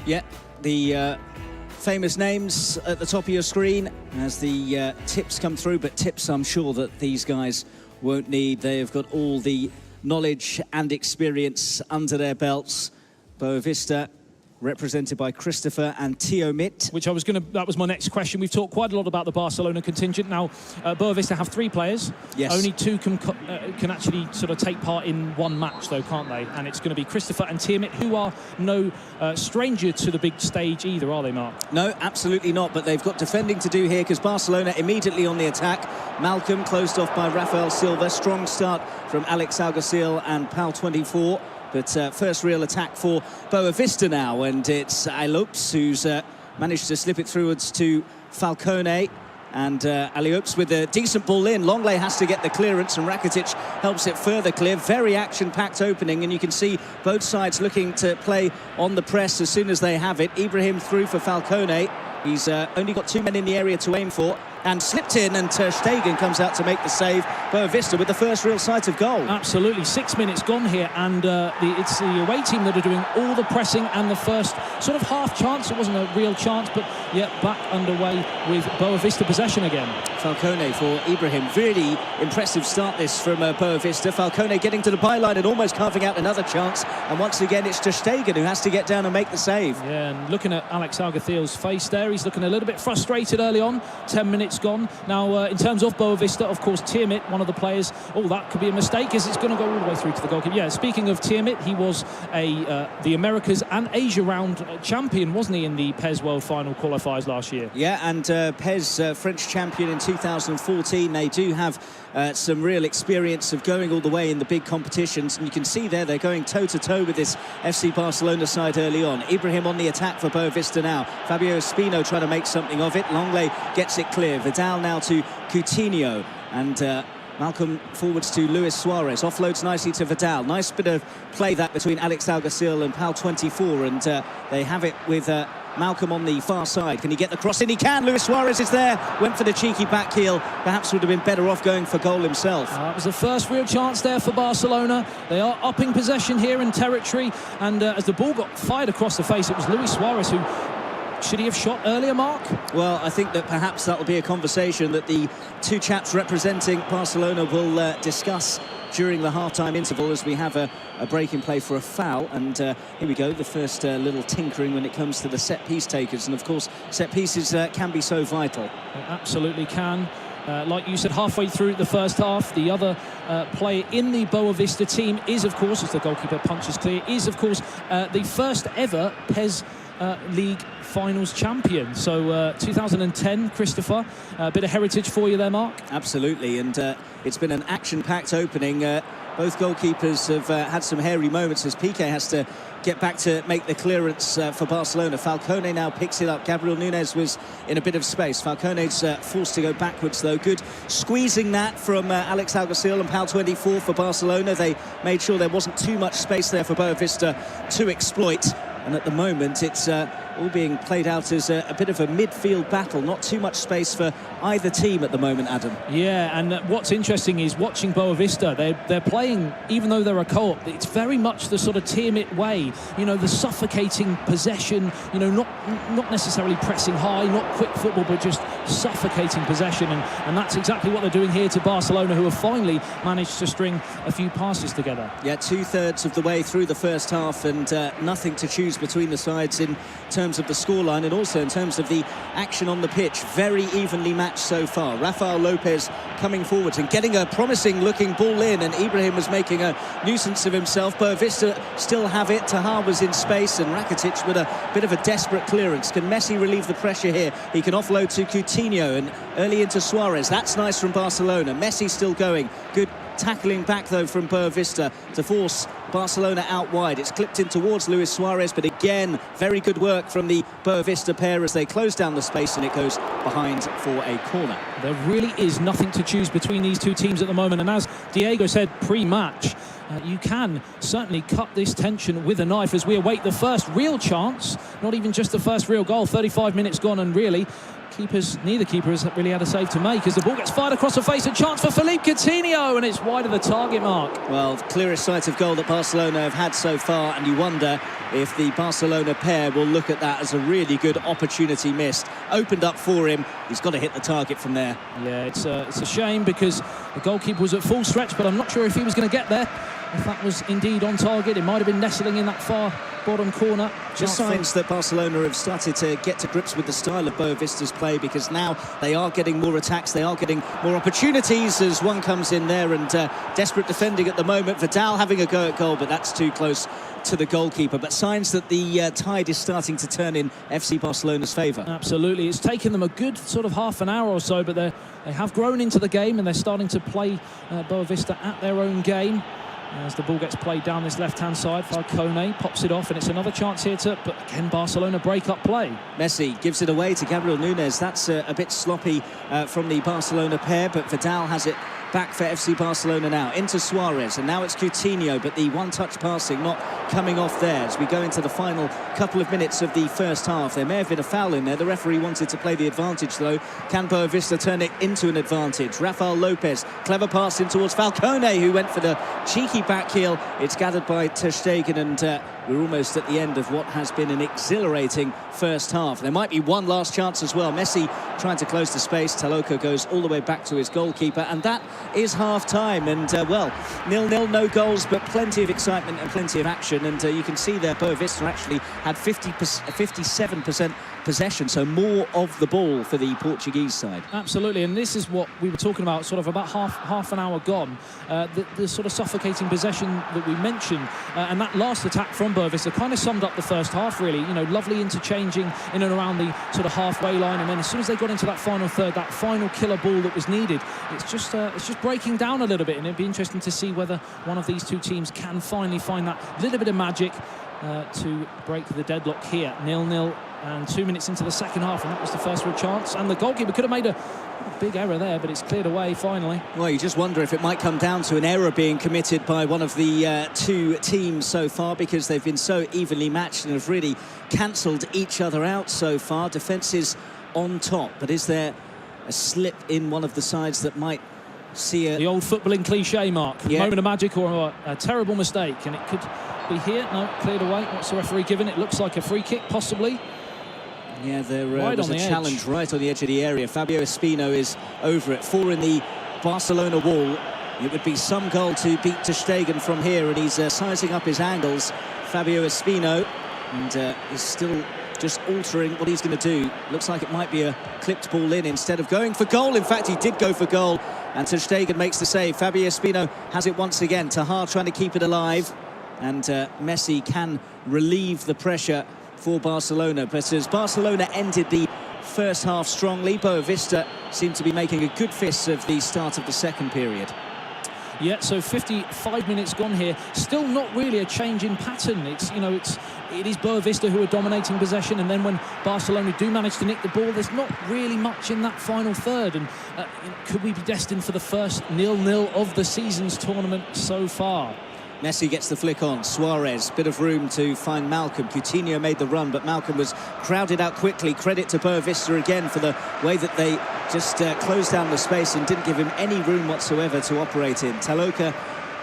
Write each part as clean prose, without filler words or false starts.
Yeah, the famous names at the top of your screen as the tips come through, but tips I'm sure that these guys won't need. They have got all the knowledge and experience under their belts. Boa Vista represented by CHRISTOPHER&TIOMIT. Which that was my next question. We've talked quite a lot about the Barcelona contingent. Now, Boa Vista have 3 players. Yes. Only 2 can actually sort of take part in one match, though, can't they? And it's going to be CHRISTOPHER&TIOMIT, who are no stranger to the big stage either, are they, Mark? No, absolutely not. But they've got defending to do here because Barcelona immediately on the attack. Malcolm closed off by Rafael Silva. Strong start from ALEXGUACIL&PAUUU24. But first real attack for Boa Vista now, and it's Aliops who's managed to slip it throughwards to Falcone. And Aliops with a decent ball in. Longley has to get the clearance, and Rakitic helps it further clear. Very action-packed opening, and you can see both sides looking to play on the press as soon as they have it. Ibrahim through for Falcone. He's only got 2 men in the area to aim for, and slipped in, and Ter Stegen comes out to make the save. Boa Vista with the first real sight of goal. Absolutely, 6 minutes gone here, and it's the away team that are doing all the pressing and the first sort of half chance. It wasn't a real chance, but yeah, back underway with Boa Vista possession again. Falcone for Ibrahim. Really impressive start this from Boa Vista. Falcone getting to the byline and almost carving out another chance. And once again, it's Ter Stegen who has to get down and make the save. Yeah, and looking at Alex Alguacil's face there, he's looking a little bit frustrated early on. 10 minutes gone. Now, in terms of Boa Vista, of course, Tiomit, one of the players. Oh, that could be a mistake, as it's going to go all the way through to the goalkeeper. Yeah, speaking of Tiomit, he was the Americas and Asia round champion, wasn't he, in the PES World Final qualifiers last year? Yeah, and PES French champion in 2014. They do have some real experience of going all the way in the big competitions, and you can see there they're going toe-to-toe with this FC Barcelona side early on. Ibrahim on the attack for Boa Vista now. Fabio Espino trying to make something of it. Longley gets it clear. Vidal now to Coutinho, and Malcolm forwards to Luis Suarez. Offloads nicely to Vidal. Nice bit of play that between Alex Alguacil and PAUUU24, and they have it with Malcolm on the far side. Can he get the cross in? He can. Luis Suarez is there. Went for the cheeky back heel. Perhaps would have been better off going for goal himself. That was the first real chance there for Barcelona. They are upping possession here in territory, and as the ball got fired across the face, it was Luis Suarez who... Should he have shot earlier, Mark? Well, I think that perhaps that will be a conversation that the 2 chaps representing Barcelona will discuss during the half-time interval, as we have a break in play for a foul. And here we go, the first little tinkering when it comes to the set-piece takers. And, of course, set-pieces can be so vital. It absolutely can. Like you said, halfway through the first half, the other player in the Boa Vista team is, of course, as the goalkeeper punches clear, is, of course, the first ever PES League Finals champion. So 2010, Christopher, a bit of heritage for you there, Mark? Absolutely, and it's been an action-packed opening. Both goalkeepers have had some hairy moments as Piqué has to get back to make the clearance for Barcelona. Falcone now picks it up. Gabriel Núñez was in a bit of space. Falcone's forced to go backwards, though. Good squeezing that from Alex Alguacil and PAUUU24 for Barcelona. They made sure there wasn't too much space there for Boa Vista to exploit. And at the moment, it's all being played out as a bit of a midfield battle. Not too much space for either team at the moment, Adam. Yeah, and what's interesting is watching Boa Vista. They're playing, even though they're a co-op, it's very much the sort of Tiomit way. You know, the suffocating possession, you know, not necessarily pressing high, not quick football, but just suffocating possession. And that's exactly what they're doing here to Barcelona, who have finally managed to string a few passes together. Yeah, 2/3 of the way through the first half, and nothing to choose between the sides in terms of the scoreline and also in terms of the action on the pitch. Very evenly matched so far. Rafael Lopez coming forward and getting a promising looking ball in, and Ibrahim was making a nuisance of himself. Boa Vista still have it. Tahar was in space, and Rakitic with a bit of a desperate clearance. Can Messi relieve the pressure here? He can offload to Coutinho and early into Suarez. That's nice from Barcelona. Messi still going. Good tackling back, though, from Boa Vista to force Barcelona out wide. It's clipped in towards Luis Suarez, but again, very good work from the Boa Vista pair as they close down the space, and it goes behind for a corner. There really is nothing to choose between these 2 teams at the moment, and as Diego said pre-match, you can certainly cut this tension with a knife as we await the first real chance, not even just the first real goal. 35 minutes gone, and really neither keeper has really had a save to make as the ball gets fired across the face. A chance for Philippe Coutinho, and it's wide of the target mark. Well, the clearest sight of goal that Barcelona have had so far, and you wonder if the Barcelona pair will look at that as a really good opportunity missed. Opened up for him. He's got to hit the target from there. Yeah, it's a shame because the goalkeeper was at full stretch, but I'm not sure if he was going to get there. If that was indeed on target, it might have been nestling in that far bottom corner. Just signs that Barcelona have started to get to grips with the style of Boa Vista's play, because now they are getting more attacks, they are getting more opportunities as one comes in there, and desperate defending at the moment. Vidal having a go at goal, but that's too close to the goalkeeper. But signs that the tide is starting to turn in FC Barcelona's favour. Absolutely. It's taken them a good sort of half an hour or so, but they have grown into the game, and they're starting to play Boa Vista at their own game. As the ball gets played down this left-hand side, Falcone pops it off, and it's another chance here but again, Barcelona break up play. Messi gives it away to Gabriel Núñez. That's a bit sloppy from the Barcelona pair, but Vidal has it back for FC Barcelona now. Into Suarez, and now it's Coutinho, but the one-touch passing not coming off there as we go into the final couple of minutes of the first half. There may have been a foul in there. The referee wanted to play the advantage, though. Can Boa Vista turn it into an advantage? Rafael Lopez, clever pass in towards Falcone, who went for the cheeky back heel. It's gathered by Ter Stegen, and we're almost at the end of what has been an exhilarating first half. There might be one last chance as well. Messi trying to close the space. Taloko goes all the way back to his goalkeeper, and that is half-time. And, well, 0-0, no goals, but plenty of excitement and plenty of action. And you can see there Boa Vista actually had 57% possession, so more of the ball for the Portuguese side. Absolutely, and this is what we were talking about sort of about half an hour gone, the sort of suffocating possession that we mentioned, and that last attack from Boa Vista kind of summed up the first half, really. You know, lovely interchanging in and around the sort of halfway line, and then as soon as they got into that final third, that final killer ball that was needed, it's just breaking down a little bit, and it'd be interesting to see whether one of these two teams can finally find that little bit of magic to break the deadlock here. 0-0 and 2 minutes into the second half, and that was the first real chance, and the goalkeeper could have made a big error there, but it's cleared away finally. Well, you just wonder if it might come down to an error being committed by one of the two teams so far, because they've been so evenly matched and have really cancelled each other out so far. Defence is on top, but is there a slip in one of the sides that might see the old footballing cliche, Mark? Yeah. Moment of magic or a terrible mistake, and it could be here. No, cleared away. What's the referee given? It looks like a free kick, possibly. Yeah, there was a challenge right on the edge of the area. Fabio Espino is over it. 4 in the Barcelona wall. It would be some goal to beat Ter Stegen from here, and he's sizing up his angles. Fabio Espino, and he's still just altering what he's going to do. Looks like it might be a clipped ball in instead of going for goal. In fact, he did go for goal, and Ter Stegen makes the save. Fabio Espino has it once again. Tahar trying to keep it alive, and Messi can relieve the pressure for Barcelona. But as Barcelona ended the first half strongly, Boa Vista seemed to be making a good fist of the start of the second period. Yeah, so 55 minutes gone here. Still not really a change in pattern. It is Boa Vista who are dominating possession, and then when Barcelona do manage to nick the ball, there's not really much in that final third. And could we be destined for the first 0-0 of the season's tournament so far? Messi gets the flick on. Suarez, bit of room to find Malcolm. Coutinho made the run, but Malcolm was crowded out quickly. Credit to Boa Vista again for the way that they just closed down the space and didn't give him any room whatsoever to operate in. Taloka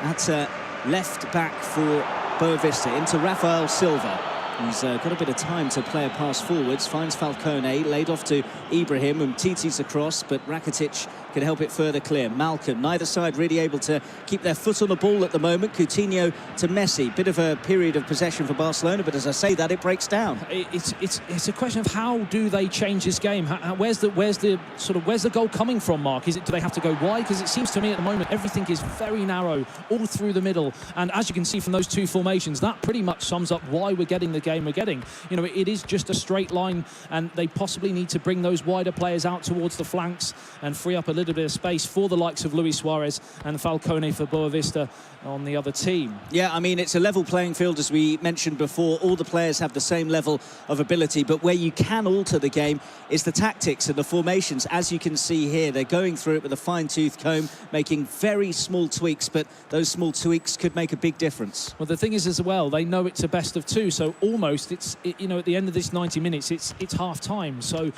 at left back for Boa Vista, into Rafael Silva. He's got a bit of time to play a pass forwards, finds Falcone, laid off to Ibrahim, and Titi's across, but Rakitic can help it further clear. Malcolm, neither side really able to keep their foot on the ball at the moment. Coutinho to Messi, bit of a period of possession for Barcelona, but as I say that, it breaks down. It's a question of how do they change this game? Where's the goal coming from, Mark? Do they have to go wide? Because it seems to me at the moment everything is very narrow all through the middle, and as you can see from those two formations, that pretty much sums up why we're getting the game we're getting. You know, it is just a straight line, and they possibly need to bring those wider players out towards the flanks and free up a little bit of space for the likes of Luis Suarez and Falcone for Boa Vista on the other team. Yeah, I mean, it's a level playing field, as we mentioned before. All the players have the same level of ability, but where you can alter the game is the tactics and the formations. As you can see here, they're going through it with a fine-tooth comb, making very small tweaks, but those small tweaks could make a big difference. Well, the thing is as well, they know it's a best of two, so almost at the end of this 90 minutes, it's half time. So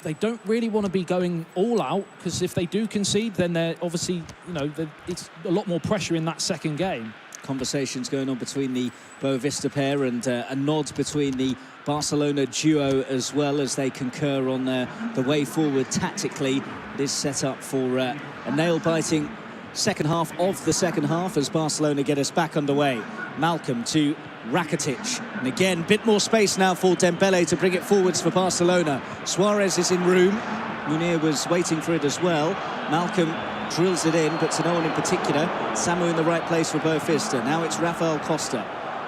they don't really want to be going all out, because if they do concede, then they're obviously, you know, it's a lot more pressure in that second game. Conversations going on between the Boa Vista pair, and a nod between the Barcelona duo as well, as they concur on the way forward tactically. It is set up for a nail-biting second half of the second half as Barcelona get us back underway. Malcolm to Rakitic, and again, a bit more space now for Dembele to bring it forwards for Barcelona. Suarez is in room. Munir was waiting for it as well. Malcolm drills it in, but to no one in particular. Samu in the right place for Boa Vista. Now it's Rafael Costa.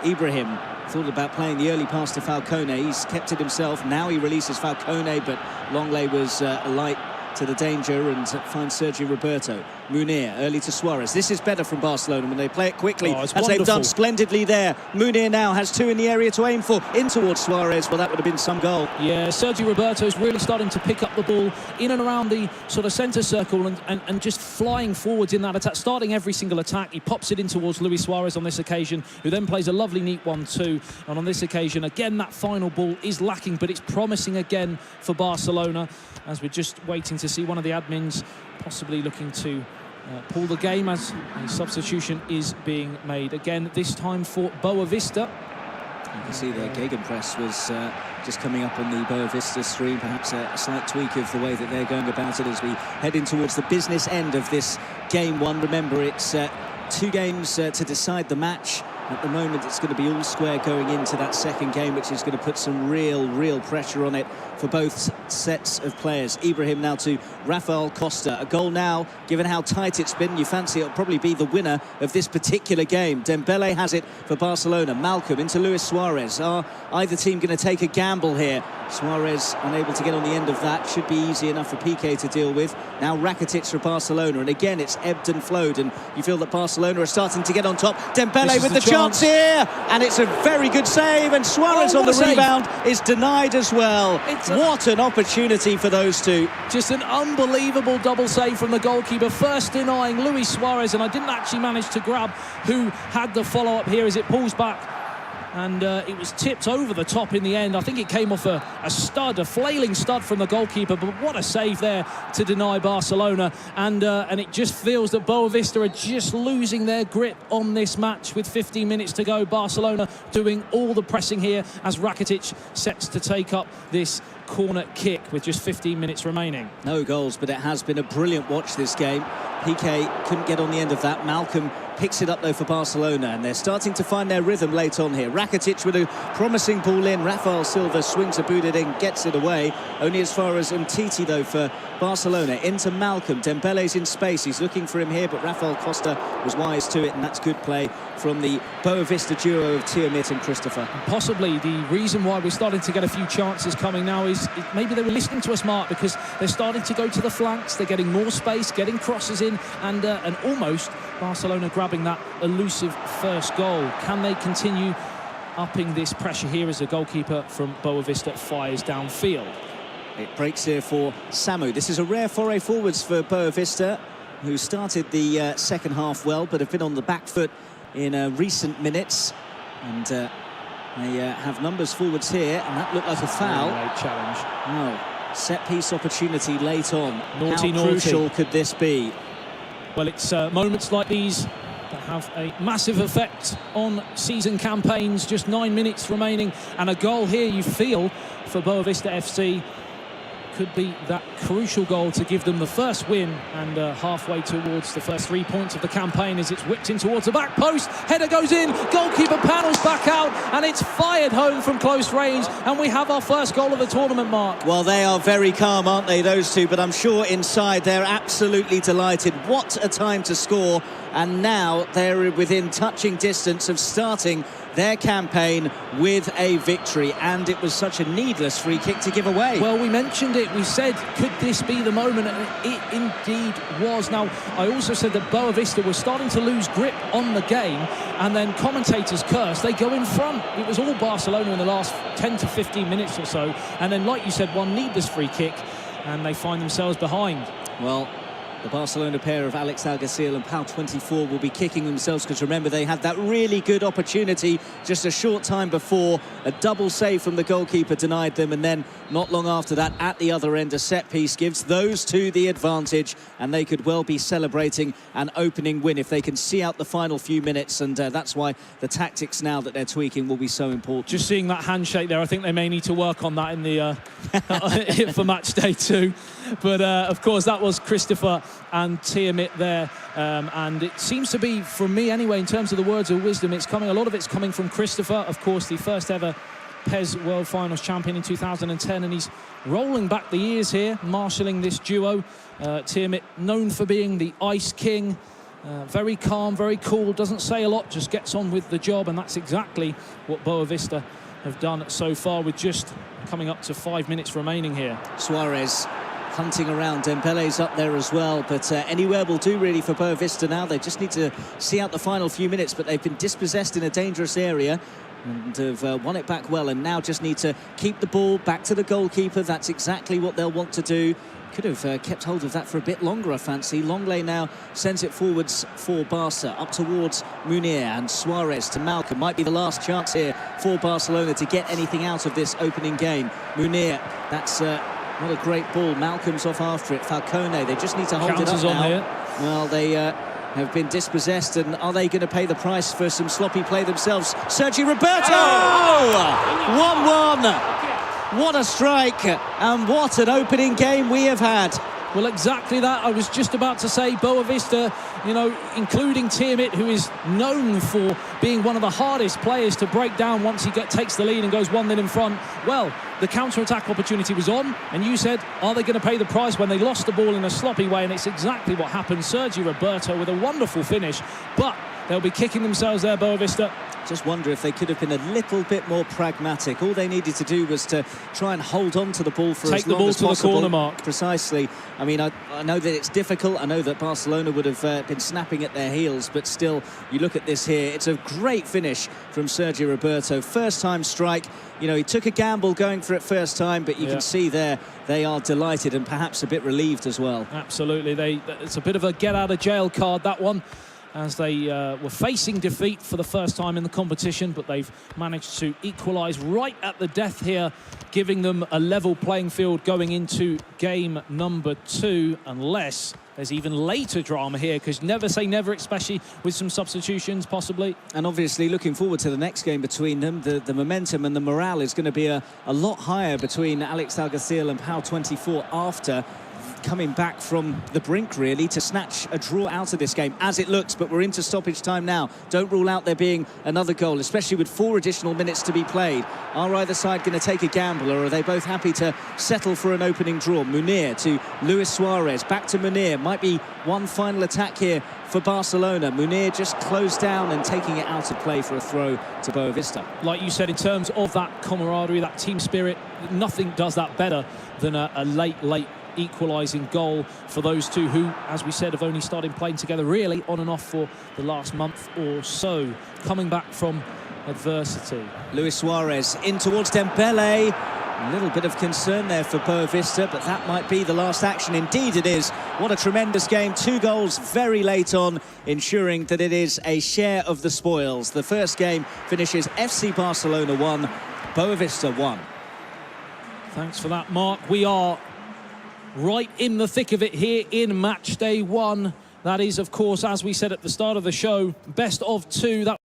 Ibrahim thought about playing the early pass to Falcone. He's kept it himself. Now he releases Falcone, but Longley was light to the danger and finds Sergio Roberto. Munir early to Suarez. This is better from Barcelona when they play it quickly, as they've done splendidly there. Munir now has two in the area to aim for, in towards Suarez. Well, that would have been some goal. Yeah, Sergio Roberto is really starting to pick up the ball in and around the sort of centre circle, and just flying forwards in that attack, starting every single attack. He pops it in towards Luis Suarez on this occasion, who then plays a lovely neat 1-2. And on this occasion, again, that final ball is lacking, but it's promising again for Barcelona, as we're just waiting to see one of the admins possibly looking to pull the game, as a substitution is being made again, this time for Boa Vista. You can see the gegenpress was just coming up on the Boa Vista screen. Perhaps a slight tweak of the way that they're going about it as we head in towards the business end of this game one. Remember, it's 2 games to decide the match. At the moment, it's going to be all square going into that second game, which is going to put some real pressure on it for both sets of players. Ibrahim now to Rafael Costa. A goal now, given how tight it's been. You fancy it'll probably be the winner of this particular game. Dembele has it for Barcelona. Malcolm into Luis Suarez. Are either team going to take a gamble here? Suarez unable to get on the end of that. Should be easy enough for Piqué to deal with. Now Rakitic for Barcelona, and again it's ebbed and flowed, and you feel that Barcelona are starting to get on top. Dembele with the chance here, and it's a very good save, and Suarez on the rebound is denied as well. What an opportunity for those two. Just an unbelievable double save from the goalkeeper, first denying Luis Suarez, and I didn't actually manage to grab who had the follow-up here as it pulls back. And it was tipped over the top in the end. I think it came off a stud, a flailing stud from the goalkeeper, but what a save there to deny Barcelona. And it just feels that Boa Vista are just losing their grip on this match with 15 minutes to go. Barcelona doing all the pressing here as Rakitic sets to take up this corner kick with just 15 minutes remaining. No goals, but it has been a brilliant watch this game. Piqué couldn't get on the end of that. Malcolm picks it up though for Barcelona, and they're starting to find their rhythm late on here. Rakitic with a promising ball in. Rafael Silva swings a boot it in, gets it away. Only as far as Umtiti though for Barcelona. Into Malcolm. Dembele's in space. He's looking for him here, but Rafael Costa was wise to it, and that's good play from the Boa Vista duo of Tiomit and Christopher. Possibly the reason why we're starting to get a few chances coming now is maybe they were listening to us, Mark, because they're starting to go to the flanks. They're getting more space, getting crosses in, and almost Barcelona grabbing that elusive first goal. Can they continue upping this pressure here as the goalkeeper from Boa Vista fires downfield? It breaks here for Samu. This is a rare foray forwards for Boa Vista, who started the second half well, but have been on the back foot in recent minutes. And they have numbers forwards here, and that looked like a foul. Late challenge. No. Set-piece opportunity late on. How crucial could this be? Well, it's moments like these that have a massive effect on season campaigns. Just 9 minutes remaining, and a goal here, you feel, for Boa Vista FC could be that crucial goal to give them the first win, and halfway towards the first 3 points of the campaign as it's whipped in towards the back post. Header goes in, goalkeeper panels back out, and it's fired home from close range, and we have our first goal of the tournament, Mark. Well, they are very calm, aren't they, those two? But I'm sure inside they're absolutely delighted. What a time to score, and now they're within touching distance of starting their campaign with a victory, and it was such a needless free kick to give away. Well, we mentioned it, we said, could this be the moment? And it indeed was. Now, I also said that Boa Vista was starting to lose grip on the game, and then commentators cursed, they go in front. It was all Barcelona in the last 10 to 15 minutes or so, and then, like you said, one needless free kick, and they find themselves behind. Well, The Barcelona pair of ALEXGUACIL and PAUUU24 will be kicking themselves, because remember, they had that really good opportunity just a short time before. A double save from the goalkeeper denied them, and then not long after that, at the other end, a set piece gives those two the advantage, and they could well be celebrating an opening win if they can see out the final few minutes, and that's why the tactics now that they're tweaking will be so important. Just seeing that handshake there, I think they may need to work on that in the for match day 2. But of course, that was CHRISTOPHER&TIOMIT there, and it seems to be, from me anyway, in terms of the words of wisdom, a lot of it's coming from Christopher, of course, the first ever PES World Finals champion in 2010, and he's rolling back the years here, marshalling this duo. TIOMIT, known for being the Ice King, very calm, very cool, doesn't say a lot, just gets on with the job, and that's exactly what Boavista have done so far, with just coming up to 5 minutes remaining here. Suarez hunting around, Dembele's up there as well, but anywhere will do really for Boavista now. They just need to see out the final few minutes, but they've been dispossessed in a dangerous area and have won it back well, and now just need to keep the ball back to the goalkeeper. That's exactly what they'll want to do. Could have kept hold of that for a bit longer, I fancy. Longley now sends it forwards for Barca, up towards Munir, and Suarez to Malcolm. Might be the last chance here for Barcelona to get anything out of this opening game. Munir, that's not a great ball. Malcolm's off after it. Falcone, they just need to hold it up now. Here. Well, they have been dispossessed, and are they going to pay the price for some sloppy play themselves? Sergio Roberto! Oh! 1-1! What a strike, and what an opening game we have had. Well, exactly that. I was just about to say, Boavista, you know, including TIOMIT, who is known for being one of the hardest players to break down once he takes the lead and goes 1-0 in front. Well, the counter-attack opportunity was on, and you said, are they going to pay the price when they lost the ball in a sloppy way? And it's exactly what happened. Sergio Roberto with a wonderful finish, but they'll be kicking themselves there, Boavista. Just wonder if they could have been a little bit more pragmatic. All they needed to do was to try and hold on to the ball for as long as possible. Take the ball to the corner, Mark. Precisely. I mean, I know that it's difficult. I know that Barcelona would have been snapping at their heels, but still, you look at this here. It's a great finish from Sergio Roberto. First-time strike. You know, he took a gamble going for it first time, but you can see there they are delighted and perhaps a bit relieved as well. Absolutely. It's a bit of a get-out-of-jail card, that one, as they were facing defeat for the first time in the competition, but they've managed to equalise right at the death here, giving them a level playing field going into game number 2, unless there's even later drama here, because never say never, especially with some substitutions possibly. And obviously looking forward to the next game between them. The momentum and the morale is going to be a lot higher between ALEXGUACIL and PAUUU24 after coming back from the brink, really, to snatch a draw out of this game, as it looks. But we're into stoppage time now. Don't rule out there being another goal, especially with 4 additional minutes to be played. Are either side going to take a gamble, or are they both happy to settle for an opening draw? Munir to Luis Suarez, back to Munir. Might be one final attack here for Barcelona. Munir just closed down and taking it out of play for a throw to Boavista. Like you said, in terms of that camaraderie, that team spirit, nothing does that better than a late equalising goal for those two who, as we said, have only started playing together really on and off for the last month or so, coming back from adversity. Luis Suarez in towards Dembele. A little bit of concern there for Boavista, but that might be the last action. Indeed it is. What a tremendous game. 2 goals very late on, ensuring that it is a share of the spoils. The first game finishes FC Barcelona 1, Boavista 1. Thanks for that, Mark. We are right in the thick of it here in match day 1. That is, of course, as we said at the start of the show, best of 2. That